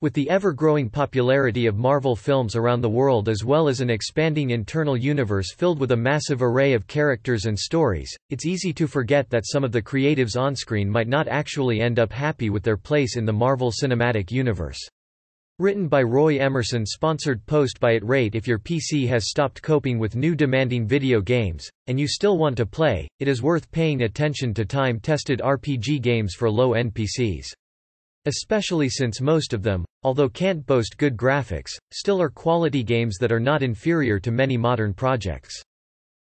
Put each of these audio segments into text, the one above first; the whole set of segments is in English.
With the ever-growing popularity of Marvel films around the world as well as an expanding internal universe filled with a massive array of characters and stories, it's easy to forget that some of the creatives on-screen might not actually end up happy with their place in the Marvel Cinematic Universe. Written by Roy Emerson, sponsored post by @rate. If your PC has stopped coping with new demanding video games, and you still want to play, it is worth paying attention to time-tested RPG games for low-end PCs. Especially since most of them, although can't boast good graphics, still are quality games that are not inferior to many modern projects.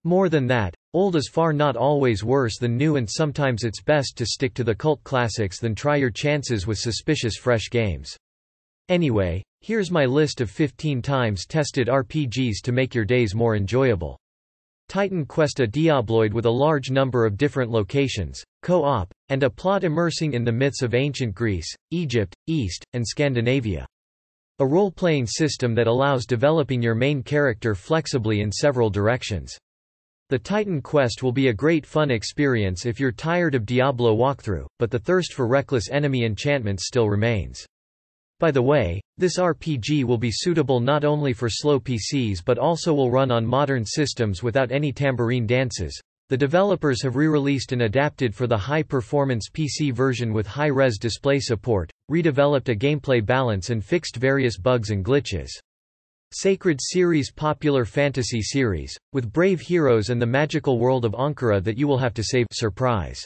More than that, old is far not always worse than new, and sometimes it's best to stick to the cult classics than try your chances with suspicious fresh games. Anyway, here's my list of 15 times tested RPGs to make your days more enjoyable. Titan Quest: a Diabloid with a large number of different locations, co-op, and a plot immersing in the myths of ancient Greece, Egypt, East, and Scandinavia. A role-playing system that allows developing your main character flexibly in several directions. The Titan Quest will be a great fun experience if you're tired of Diablo walkthrough, but the thirst for reckless enemy enchantments still remains. By the way, this RPG will be suitable not only for slow PCs but also will run on modern systems without any tambourine dances. The developers have re-released and adapted for the high-performance PC version with high-res display support, redeveloped a gameplay balance and fixed various bugs and glitches. Sacred Series: popular fantasy series, with brave heroes and the magical world of Ankara that you will have to save. Surprise.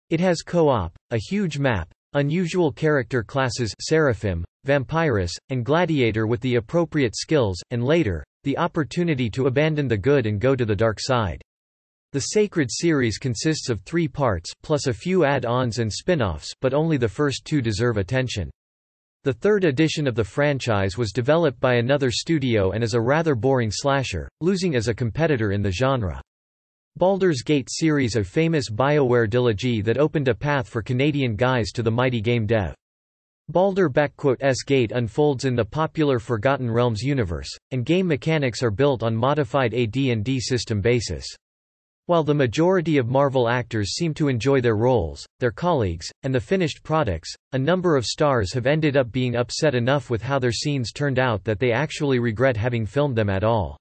It has co-op, a huge map, unusual character classes Seraphim, Vampirus, and Gladiator with the appropriate skills, and later, the opportunity to abandon the good and go to the dark side. The Sacred Series consists of 3 parts, plus a few add-ons and spin-offs, but only the first 2 deserve attention. The 3rd edition of the franchise was developed by another studio and is a rather boring slasher, losing as a competitor in the genre. Baldur's Gate series, a famous BioWare trilogy that opened a path for Canadian guys to the mighty game dev. Baldur's Gate unfolds in the popular Forgotten Realms universe, and game mechanics are built on modified AD&D system basis. While the majority of Marvel actors seem to enjoy their roles, their colleagues, and the finished products, a number of stars have ended up being upset enough with how their scenes turned out that they actually regret having filmed them at all.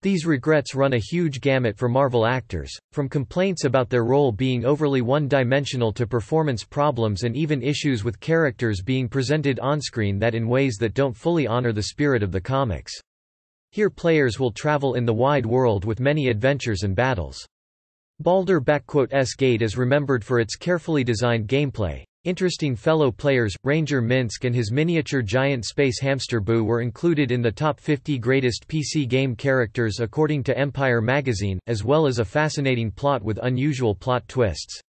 These regrets run a huge gamut for Marvel actors, from complaints about their role being overly one-dimensional to performance problems and even issues with characters being presented on-screen that in ways that don't fully honor the spirit of the comics. Here players will travel in the wide world with many adventures and battles. Baldur's Gate is remembered for its carefully designed gameplay. Interesting fellow players, Ranger Minsk and his miniature giant space hamster Boo were included in the top 50 greatest PC game characters according to Empire magazine, as well as a fascinating plot with unusual plot twists.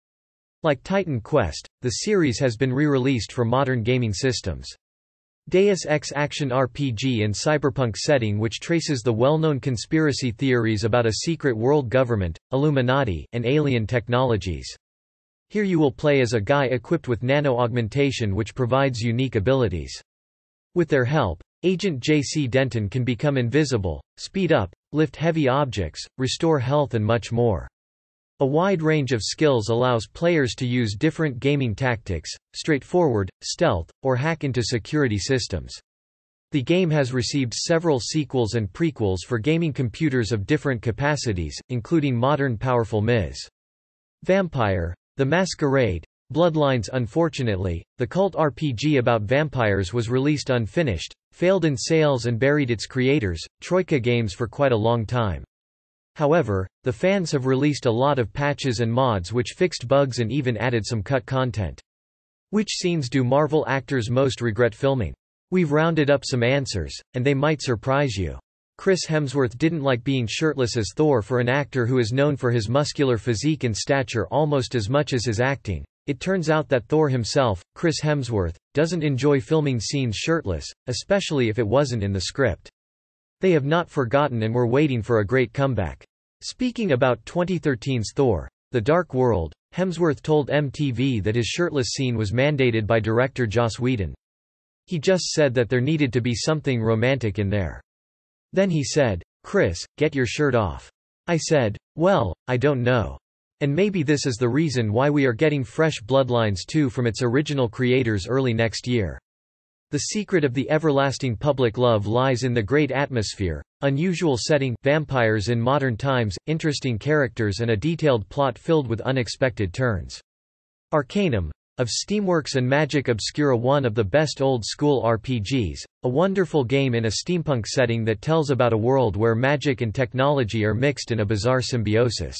Like Titan Quest, the series has been re-released for modern gaming systems. Deus Ex action RPG in cyberpunk setting which traces the well-known conspiracy theories about a secret world government, Illuminati, and alien technologies. Here you will play as a guy equipped with nano-augmentation which provides unique abilities. With their help, Agent J.C. Denton can become invisible, speed up, lift heavy objects, restore health and much more. A wide range of skills allows players to use different gaming tactics, straightforward, stealth, or hack into security systems. The game has received several sequels and prequels for gaming computers of different capacities, including modern powerful Ms. Vampire, The Masquerade, Bloodlines. Unfortunately, the cult RPG about vampires was released unfinished, failed in sales and buried its creators, Troika Games, for quite a long time. However, the fans have released a lot of patches and mods which fixed bugs and even added some cut content. Which scenes do Marvel actors most regret filming? We've rounded up some answers, and they might surprise you. Chris Hemsworth didn't like being shirtless as Thor. For an actor who is known for his muscular physique and stature almost as much as his acting, it turns out that Thor himself, Chris Hemsworth, doesn't enjoy filming scenes shirtless, especially if it wasn't in the script. They have not forgotten and were waiting for a great comeback. Speaking about 2013's Thor: The Dark World, Hemsworth told MTV that his shirtless scene was mandated by director Joss Whedon. He just said that there needed to be something romantic in there. Then he said, "Chris, get your shirt off." I said, "Well, I don't know. And maybe this is the reason why we are getting fresh Bloodlines 2 from its original creators early next year." The secret of the everlasting public love lies in the great atmosphere, unusual setting, vampires in modern times, interesting characters and a detailed plot filled with unexpected turns. Arcanum, of Steamworks and Magic Obscura, one of the best old-school RPGs, a wonderful game in a steampunk setting that tells about a world where magic and technology are mixed in a bizarre symbiosis.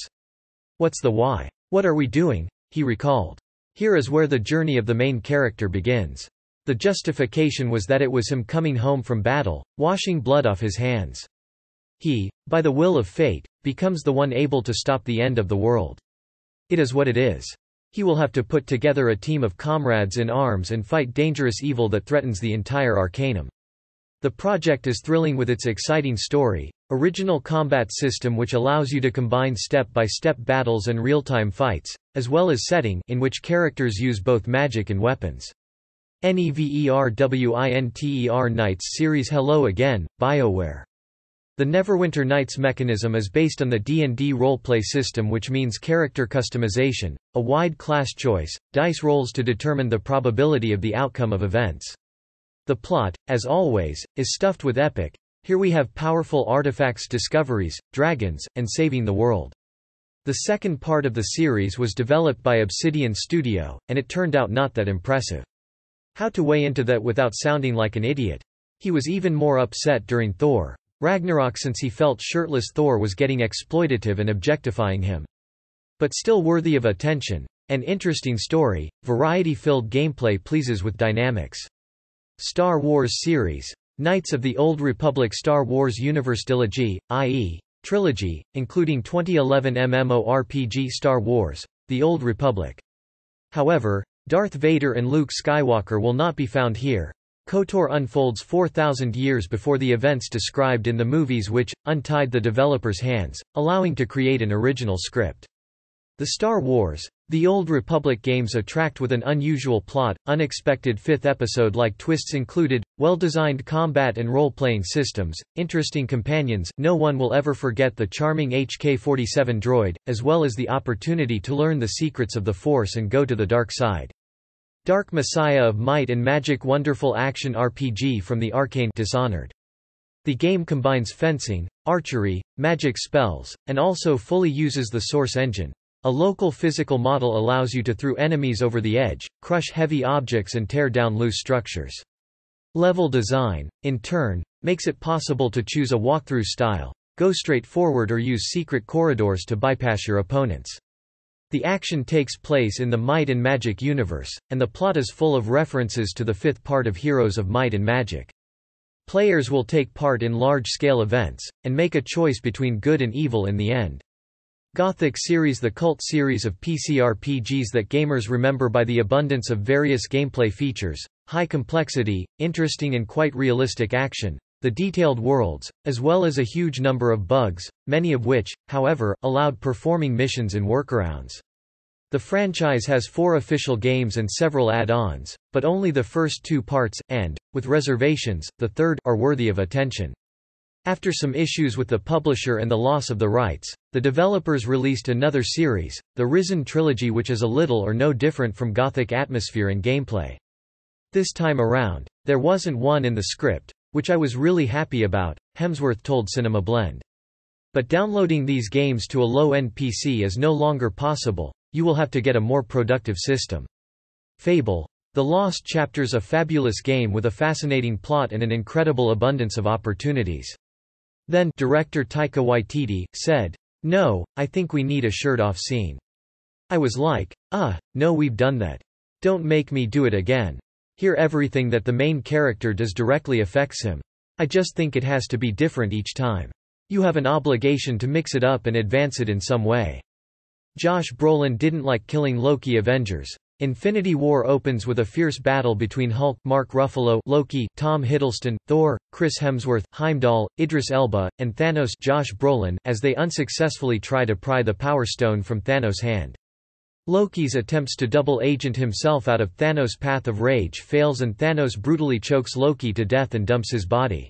What's the why? What are we doing? He recalled. Here is where the journey of the main character begins. The justification was that it was him coming home from battle, washing blood off his hands. He, by the will of fate, becomes the one able to stop the end of the world. It is what it is. He will have to put together a team of comrades in arms and fight dangerous evil that threatens the entire Arcanum. The project is thrilling with its exciting story, original combat system which allows you to combine step-by-step battles and real-time fights, as well as setting in which characters use both magic and weapons. Neverwinter Nights series. Hello again, BioWare. The Neverwinter Nights mechanism is based on the D&D roleplay system, which means character customization, a wide class choice, dice rolls to determine the probability of the outcome of events. The plot, as always, is stuffed with epic. Here we have powerful artifacts, discoveries, dragons, and saving the world. The second part of the series was developed by Obsidian Studio, and it turned out not that impressive. How to weigh into that without sounding like an idiot? He was even more upset during Thor Ragnarok since he felt shirtless Thor was getting exploitative and objectifying him. But still worthy of attention. An interesting story, variety-filled gameplay pleases with dynamics. Star Wars series. Knights of the Old Republic Star Wars Universe Trilogy, i.e., trilogy, including 2011 MMORPG Star Wars: The Old Republic. However, Darth Vader and Luke Skywalker will not be found here. KOTOR unfolds 4,000 years before the events described in the movies, which untied the developers' hands, allowing to create an original script. The Star Wars: The Old Republic games attract with an unusual plot, unexpected fifth episode-like twists included, well-designed combat and role-playing systems, interesting companions. No one will ever forget the charming HK-47 droid, as well as the opportunity to learn the secrets of the Force and go to the dark side. Dark Messiah of Might and Magic, wonderful action RPG from the Arcane Dishonored. The game combines fencing, archery, magic spells, and also fully uses the Source engine. A local physical model allows you to throw enemies over the edge, crush heavy objects and tear down loose structures. Level design, in turn, makes it possible to choose a walkthrough style, go straight forward or use secret corridors to bypass your opponents. The action takes place in the Might and Magic universe, and the plot is full of references to the fifth part of Heroes of Might and Magic. Players will take part in large-scale events, and make a choice between good and evil in the end. Gothic series, the cult series of PC RPGs that gamers remember by the abundance of various gameplay features, high complexity, interesting and quite realistic action, the detailed worlds, as well as a huge number of bugs, many of which, however, allowed performing missions in workarounds. The franchise has 4 official games and several add-ons, but only the first 2 parts, and, with reservations, the third, are worthy of attention. After some issues with the publisher and the loss of the rights, the developers released another series, the Risen Trilogy, which is a little or no different from Gothic atmosphere and gameplay. This time around, there wasn't one in the script, which I was really happy about, Hemsworth told Cinema Blend. But downloading these games to a low-end PC is no longer possible, you will have to get a more productive system. Fable: The Lost Chapters, a fabulous game with a fascinating plot and an incredible abundance of opportunities. Then, director Taika Waititi said, "No, I think we need a shirt-off scene." I was like, no, we've done that. Don't make me do it again. Here everything that the main character does directly affects him. I just think it has to be different each time. You have an obligation to mix it up and advance it in some way. Josh Brolin didn't like killing Loki. Avengers: Infinity War opens with a fierce battle between Hulk, Mark Ruffalo, Loki, Tom Hiddleston, Thor, Chris Hemsworth, Heimdall, Idris Elba, and Thanos, Josh Brolin, as they unsuccessfully try to pry the Power Stone from Thanos' hand. Loki's attempts to double-agent himself out of Thanos' path of rage fails, and Thanos brutally chokes Loki to death and dumps his body.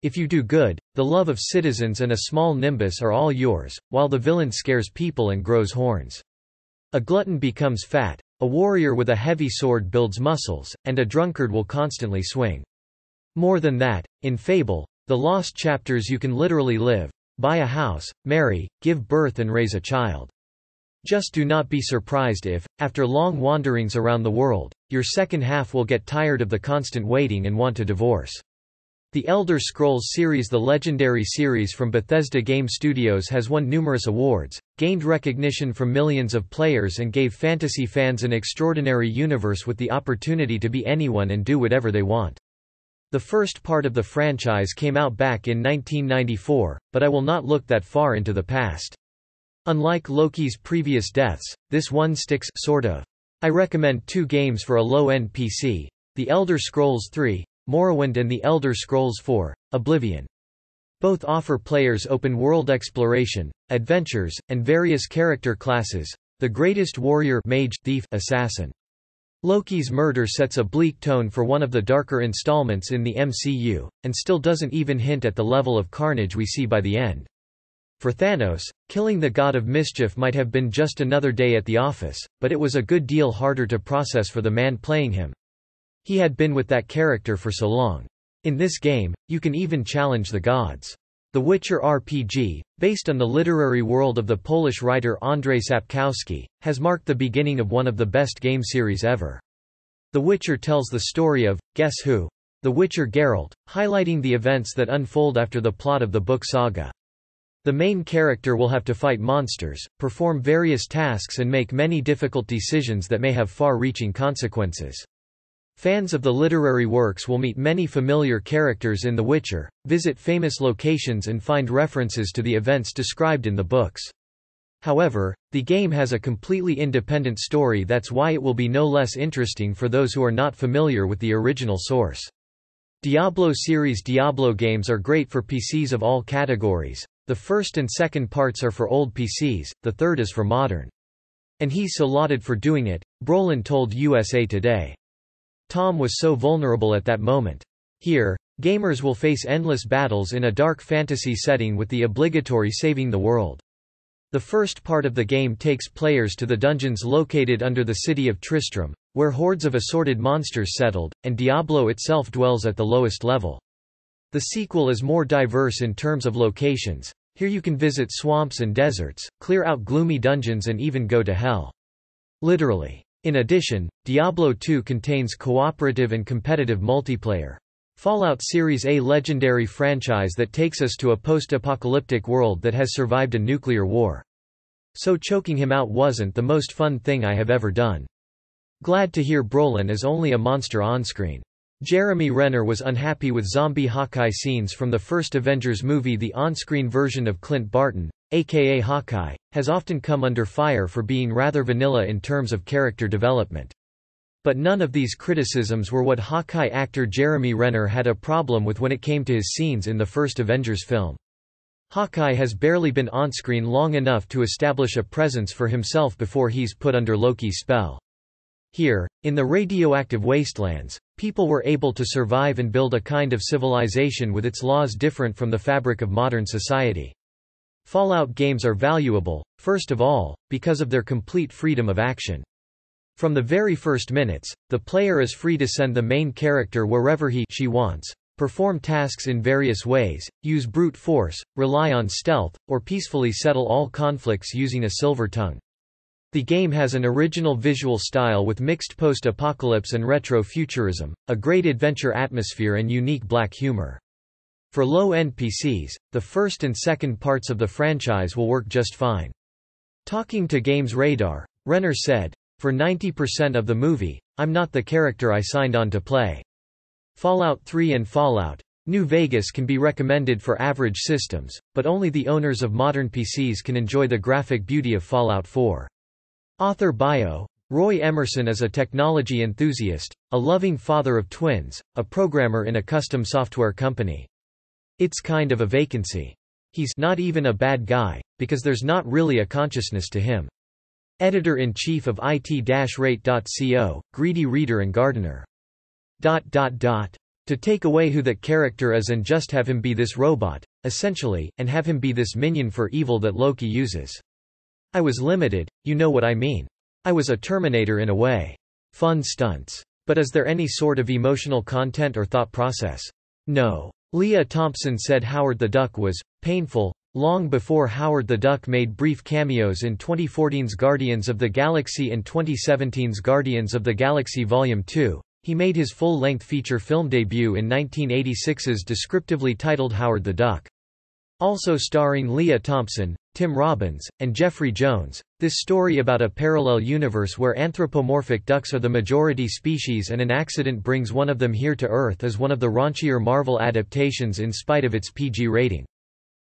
If you do good, the love of citizens and a small nimbus are all yours, while the villain scares people and grows horns. A glutton becomes fat, A warrior with a heavy sword builds muscles, and a drunkard will constantly swing. More than that, in Fable, the lost chapters you can literally live, buy a house, marry, give birth and raise a child. Just do not be surprised if, after long wanderings around the world, your second half will get tired of the constant waiting and want to divorce. The Elder Scrolls series, the legendary series from Bethesda Game Studios, has won numerous awards, gained recognition from millions of players and gave fantasy fans an extraordinary universe with the opportunity to be anyone and do whatever they want. The first part of the franchise came out back in 1994, but I will not look that far into the past. Unlike Loki's previous deaths, this one sticks, sort of. I recommend 2 games for a low-end PC, The Elder Scrolls III, Morrowind, and The Elder Scrolls IV, Oblivion. Both offer players open-world exploration, adventures, and various character classes, the greatest warrior, mage, thief, assassin. Loki's murder sets a bleak tone for one of the darker installments in the MCU, and still doesn't even hint at the level of carnage we see by the end. For Thanos, killing the god of mischief might have been just another day at the office, but it was a good deal harder to process for the man playing him. He had been with that character for so long. In this game, you can even challenge the gods. The Witcher RPG, based on the literary world of the Polish writer Andrzej Sapkowski, has marked the beginning of one of the best game series ever. The Witcher tells the story of, guess who? The Witcher Geralt, highlighting the events that unfold after the plot of the book saga. The main character will have to fight monsters, perform various tasks and make many difficult decisions that may have far-reaching consequences. Fans of the literary works will meet many familiar characters in The Witcher, visit famous locations and find references to the events described in the books. However, the game has a completely independent story, that's why it will be no less interesting for those who are not familiar with the original source. Diablo series Diablo games are great for PCs of all categories. The first and second parts are for old PCs, the third is for modern. And he's so lauded for doing it, Brolin told USA Today. Tom was so vulnerable at that moment. Here, gamers will face endless battles in a dark fantasy setting with the obligatory saving the world. The first part of the game takes players to the dungeons located under the city of Tristram, where hordes of assorted monsters settled, and Diablo itself dwells at the lowest level. The sequel is more diverse in terms of locations. Here you can visit swamps and deserts, clear out gloomy dungeons and even go to hell. Literally. In addition, Diablo 2 contains cooperative and competitive multiplayer. Fallout series, a legendary franchise that takes us to a post-apocalyptic world that has survived a nuclear war. So choking him out wasn't the most fun thing I have ever done. Glad to hear Brolin is only a monster on-screen. Jeremy Renner was unhappy with zombie Hawkeye scenes from the first Avengers movie. The on-screen version of Clint Barton, aka Hawkeye, has often come under fire for being rather vanilla in terms of character development. But none of these criticisms were what Hawkeye actor Jeremy Renner had a problem with when it came to his scenes in the first Avengers film. Hawkeye has barely been on-screen long enough to establish a presence for himself before he's put under Loki's spell. Here, in the radioactive wastelands, people were able to survive and build a kind of civilization with its laws different from the fabric of modern society. Fallout games are valuable, first of all, because of their complete freedom of action. From the very first minutes, the player is free to send the main character wherever she wants, perform tasks in various ways, use brute force, rely on stealth, or peacefully settle all conflicts using a silver tongue. The game has an original visual style with mixed post-apocalypse and retro-futurism, a great adventure atmosphere and unique black humor. For low-end PCs, the first and second parts of the franchise will work just fine. Talking to Games Radar, Renner said, "For 90% of the movie, I'm not the character I signed on to play." Fallout 3 and Fallout New Vegas can be recommended for average systems, but only the owners of modern PCs can enjoy the graphic beauty of Fallout 4. Author bio: Roy Emerson is a technology enthusiast, a loving father of twins, a programmer in a custom software company. It's kind of a vacancy. He's not even a bad guy, because there's not really a consciousness to him. Editor-in-chief of it-rate.co, greedy reader and gardener. To take away who that character is and just have him be this robot, essentially, and have him be this minion for evil that Loki uses. I was limited, you know what I mean. I was a Terminator in a way. Fun stunts. But is there any sort of emotional content or thought process? No. Leah Thompson said Howard the Duck was painful long before Howard the Duck made brief cameos in 2014's Guardians of the Galaxy and 2017's Guardians of the Galaxy Volume 2. He made his full-length feature film debut in 1986's descriptively titled Howard the Duck. Also starring Leah Thompson, Tim Robbins, and Jeffrey Jones, this story about a parallel universe where anthropomorphic ducks are the majority species and an accident brings one of them here to Earth is one of the raunchier Marvel adaptations in spite of its PG rating.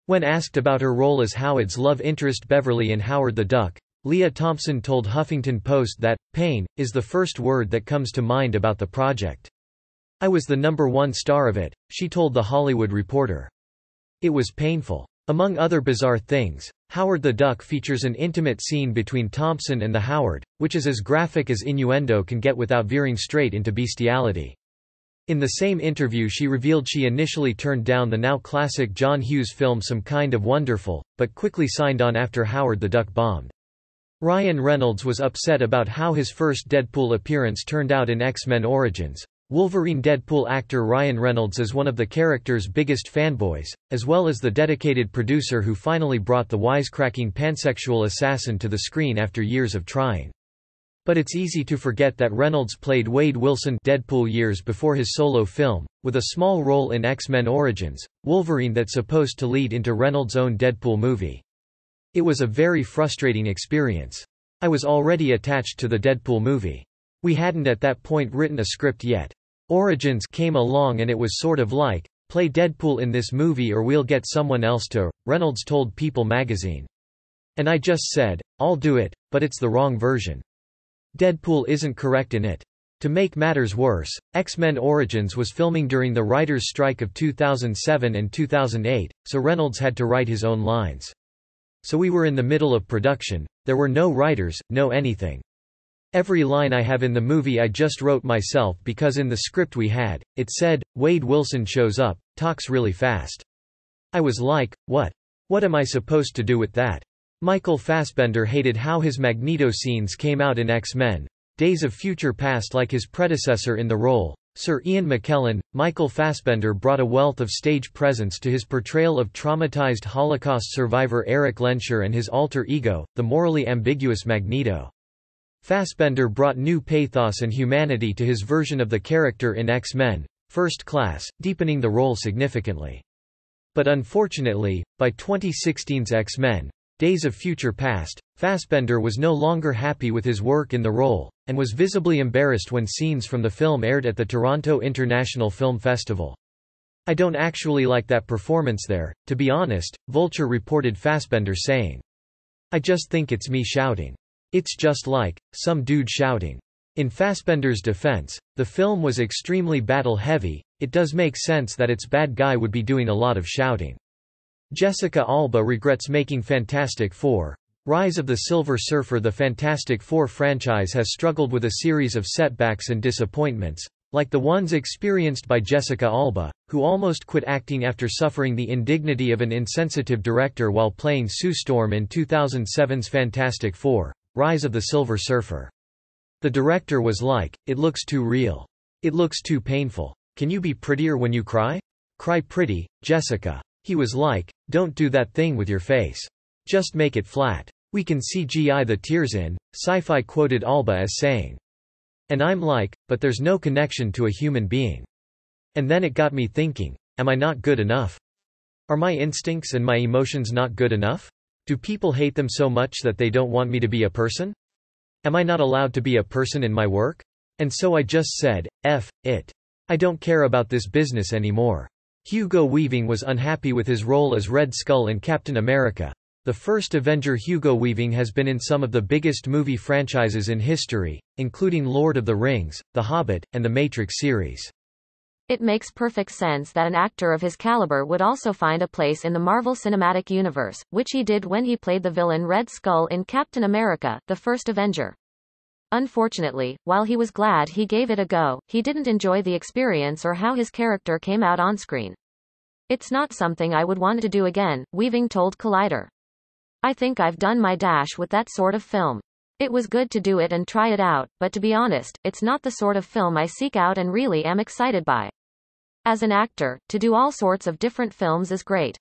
When asked about her role as Howard's love interest Beverly in Howard the Duck, Leah Thompson told Huffington Post that, "Pain is the first word that comes to mind about the project. I was the #1 star of it," she told The Hollywood Reporter. It was painful. Among other bizarre things, Howard the Duck features an intimate scene between Thompson and the Howard, which is as graphic as innuendo can get without veering straight into bestiality. In the same interview she revealed she initially turned down the now classic John Hughes film Some Kind of Wonderful, but quickly signed on after Howard the Duck bombed. Ryan Reynolds was upset about how his first Deadpool appearance turned out in X-Men Origins. Wolverine Deadpool actor Ryan Reynolds is one of the character's biggest fanboys, as well as the dedicated producer who finally brought the wisecracking pansexual assassin to the screen after years of trying. But it's easy to forget that Reynolds played Wade Wilson Deadpool years before his solo film, with a small role in X-Men Origins, Wolverine that's supposed to lead into Reynolds' own Deadpool movie. It was a very frustrating experience. I was already attached to the Deadpool movie. We hadn't at that point written a script yet. Origins came along and it was sort of like, play Deadpool in this movie or we'll get someone else to, Reynolds told People magazine. And I just said, I'll do it, but it's the wrong version. Deadpool isn't correct in it. To make matters worse, X-Men Origins was filming during the writers' strike of 2007 and 2008, so Reynolds had to write his own lines. So we were in the middle of production, there were no writers, no anything. Every line I have in the movie I just wrote myself because in the script we had, it said, Wade Wilson shows up, talks really fast. I was like, what? What am I supposed to do with that? Michael Fassbender hated how his Magneto scenes came out in X-Men, Days of Future Past like his predecessor in the role, Sir Ian McKellen. Michael Fassbender brought a wealth of stage presence to his portrayal of traumatized Holocaust survivor Erich Lenscher and his alter ego, the morally ambiguous Magneto. Fassbender brought new pathos and humanity to his version of the character in X-Men, First Class, deepening the role significantly. But unfortunately, by 2016's X-Men, Days of Future Past, Fassbender was no longer happy with his work in the role, and was visibly embarrassed when scenes from the film aired at the Toronto International Film Festival. I don't actually like that performance there, to be honest, Vulture reported Fassbender saying. I just think it's me shouting. It's just like, some dude shouting. In Fassbender's defense, the film was extremely battle-heavy, it does make sense that its bad guy would be doing a lot of shouting. Jessica Alba regrets making Fantastic Four. Rise of the Silver Surfer. The Fantastic Four franchise has struggled with a series of setbacks and disappointments, like the ones experienced by Jessica Alba, who almost quit acting after suffering the indignity of an insensitive director while playing Sue Storm in 2007's Fantastic Four. Rise of the Silver Surfer. The director was like, it looks too real. It looks too painful. Can you be prettier when you cry? Cry pretty, Jessica. He was like, don't do that thing with your face. Just make it flat. We can CGI the tears in, Sci-Fi quoted Alba as saying. And I'm like, but there's no connection to a human being. And then it got me thinking, am I not good enough? Are my instincts and my emotions not good enough? Do people hate them so much that they don't want me to be a person? Am I not allowed to be a person in my work? And so I just said, F it. I don't care about this business anymore. Hugo Weaving was unhappy with his role as Red Skull in Captain America. The first Avenger. Hugo Weaving has been in some of the biggest movie franchises in history, including Lord of the Rings, The Hobbit, and the Matrix series. It makes perfect sense that an actor of his caliber would also find a place in the Marvel Cinematic Universe, which he did when he played the villain Red Skull in Captain America, the First Avenger. Unfortunately, while he was glad he gave it a go, he didn't enjoy the experience or how his character came out on screen. It's not something I would want to do again, Weaving told Collider. I think I've done my dash with that sort of film. It was good to do it and try it out, but to be honest, it's not the sort of film I seek out and really am excited by. As an actor, to do all sorts of different films is great.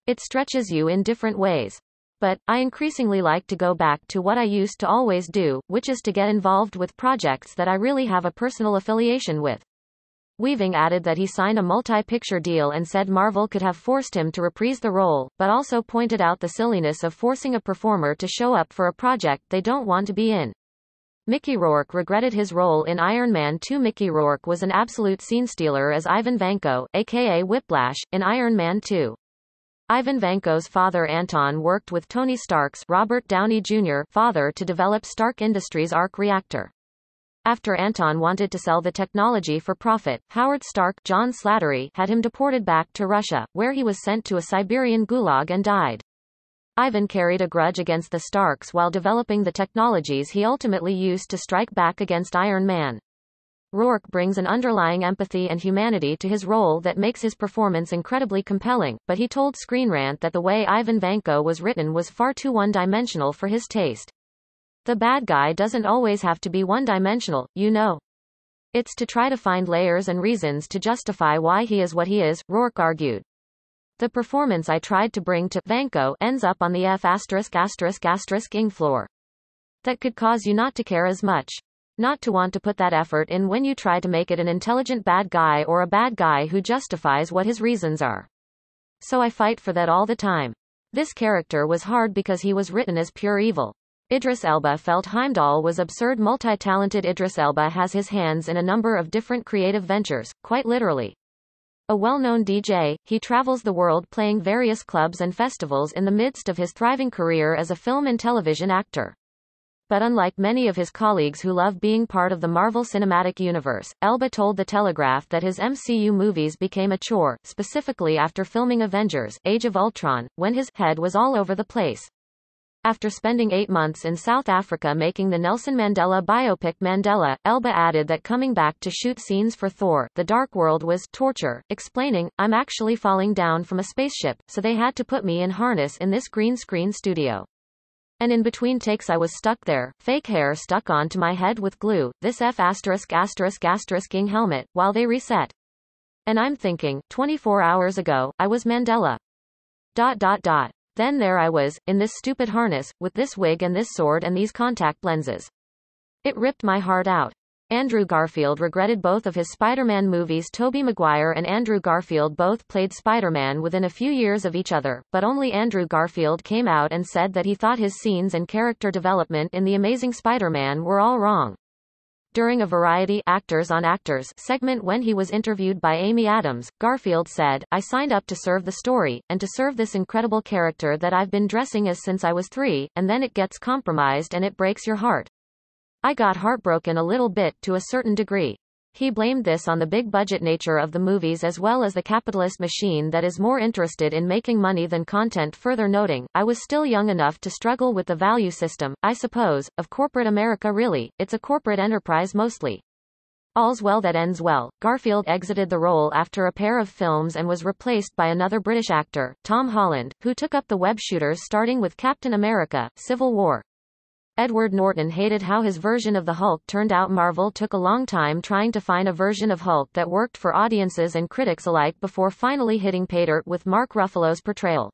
It stretches you in different ways. But, I increasingly like to go back to what I used to always do, which is to get involved with projects that I really have a personal affiliation with. Weaving added that he signed a multi-picture deal and said Marvel could have forced him to reprise the role, but also pointed out the silliness of forcing a performer to show up for a project they don't want to be in. Mickey Rourke regretted his role in Iron Man 2. Mickey Rourke was an absolute scene-stealer as Ivan Vanko, aka Whiplash, in Iron Man 2. Ivan Vanko's father Anton worked with Tony Stark's Robert Downey Jr. father to develop Stark Industries' arc reactor. After Anton wanted to sell the technology for profit, Howard Stark, John Slattery, had him deported back to Russia, where he was sent to a Siberian gulag and died. Ivan carried a grudge against the Starks while developing the technologies he ultimately used to strike back against Iron Man. Rourke brings an underlying empathy and humanity to his role that makes his performance incredibly compelling, but he told Screen Rant that the way Ivan Vanko was written was far too one-dimensional for his taste. The bad guy doesn't always have to be one-dimensional, you know. It's to try to find layers and reasons to justify why he is what he is, Rourke argued. The performance I tried to bring to Vanko ends up on the F***ing floor. That could cause you not to care as much. Not to want to put that effort in when you try to make it an intelligent bad guy or a bad guy who justifies what his reasons are. So I fight for that all the time. This character was hard because he was written as pure evil. Idris Elba felt Heimdall was absurd. Multi-talented Idris Elba has his hands in a number of different creative ventures, quite literally. A well-known DJ, he travels the world playing various clubs and festivals in the midst of his thriving career as a film and television actor. But unlike many of his colleagues who love being part of the Marvel Cinematic Universe, Elba told The Telegraph that his MCU movies became a chore, specifically after filming Avengers: Age of Ultron, when his head was all over the place. After spending 8 months in South Africa making the Nelson Mandela biopic Mandela, Elba added that coming back to shoot scenes for Thor: The Dark World was torture, explaining, "I'm actually falling down from a spaceship, so they had to put me in harness in this green screen studio. And in between takes I was stuck there, fake hair stuck onto my head with glue, this ******ing helmet, while they reset. And I'm thinking, 24 hours ago, I was Mandela. ... Then there I was, in this stupid harness, with this wig and this sword and these contact lenses. It ripped my heart out." Andrew Garfield regretted both of his Spider-Man movies. Tobey Maguire and Andrew Garfield both played Spider-Man within a few years of each other, but only Andrew Garfield came out and said that he thought his scenes and character development in The Amazing Spider-Man were all wrong. During a Variety Actors on Actors segment when he was interviewed by Amy Adams, Garfield said, "I signed up to serve the story, and to serve this incredible character that I've been dressing as since I was 3, and then it gets compromised and it breaks your heart. I got heartbroken a little bit to a certain degree." He blamed this on the big-budget nature of the movies as well as the capitalist machine that is more interested in making money than content, further noting, "I was still young enough to struggle with the value system, I suppose, of corporate America. Really, it's a corporate enterprise mostly." All's well that ends well. Garfield exited the role after a pair of films and was replaced by another British actor, Tom Holland, who took up the web shooters starting with Captain America: Civil War. Edward Norton hated how his version of the Hulk turned out. Marvel took a long time trying to find a version of Hulk that worked for audiences and critics alike before finally hitting pay dirt with Mark Ruffalo's portrayal.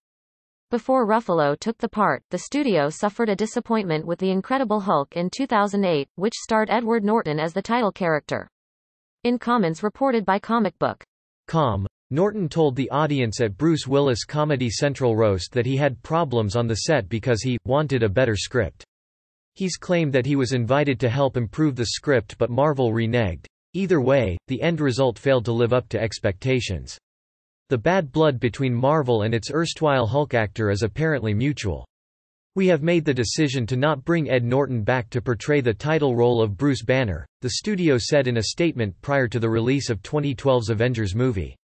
Before Ruffalo took the part, the studio suffered a disappointment with The Incredible Hulk in 2008, which starred Edward Norton as the title character. In comments reported by comicbook.com, Norton told the audience at Bruce Willis' Comedy Central roast that he had problems on the set because he wanted a better script. He's claimed that he was invited to help improve the script but Marvel reneged. Either way, the end result failed to live up to expectations. The bad blood between Marvel and its erstwhile Hulk actor is apparently mutual. "We have made the decision to not bring Ed Norton back to portray the title role of Bruce Banner," the studio said in a statement prior to the release of 2012's Avengers movie.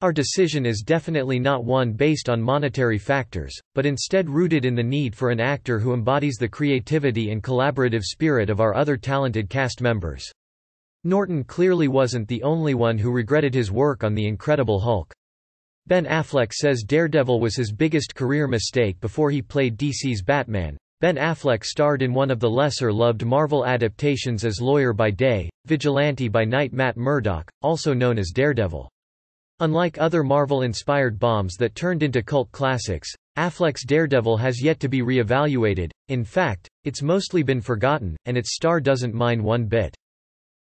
"Our decision is definitely not one based on monetary factors, but instead rooted in the need for an actor who embodies the creativity and collaborative spirit of our other talented cast members." Norton clearly wasn't the only one who regretted his work on The Incredible Hulk. Ben Affleck says Daredevil was his biggest career mistake before he played DC's Batman. Ben Affleck starred in one of the lesser-loved Marvel adaptations as lawyer by day, vigilante by night Matt Murdock, also known as Daredevil. Unlike other Marvel-inspired bombs that turned into cult classics, Affleck's Daredevil has yet to be re-evaluated. In fact, it's mostly been forgotten, and its star doesn't mind one bit.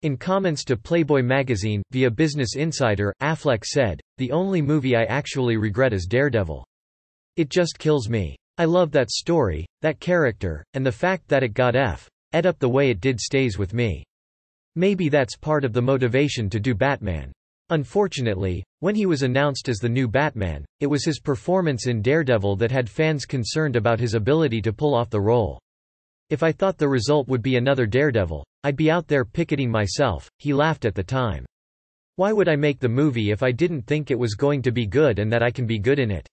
In comments to Playboy magazine, via Business Insider, Affleck said, "The only movie I actually regret is Daredevil. It just kills me. I love that story, that character, and the fact that it got F'd up the way it did stays with me. Maybe that's part of the motivation to do Batman." Unfortunately, when he was announced as the new Batman, it was his performance in Daredevil that had fans concerned about his ability to pull off the role. "If I thought the result would be another Daredevil, I'd be out there picketing myself," he laughed at the time. "Why would I make the movie if I didn't think it was going to be good and that I can be good in it?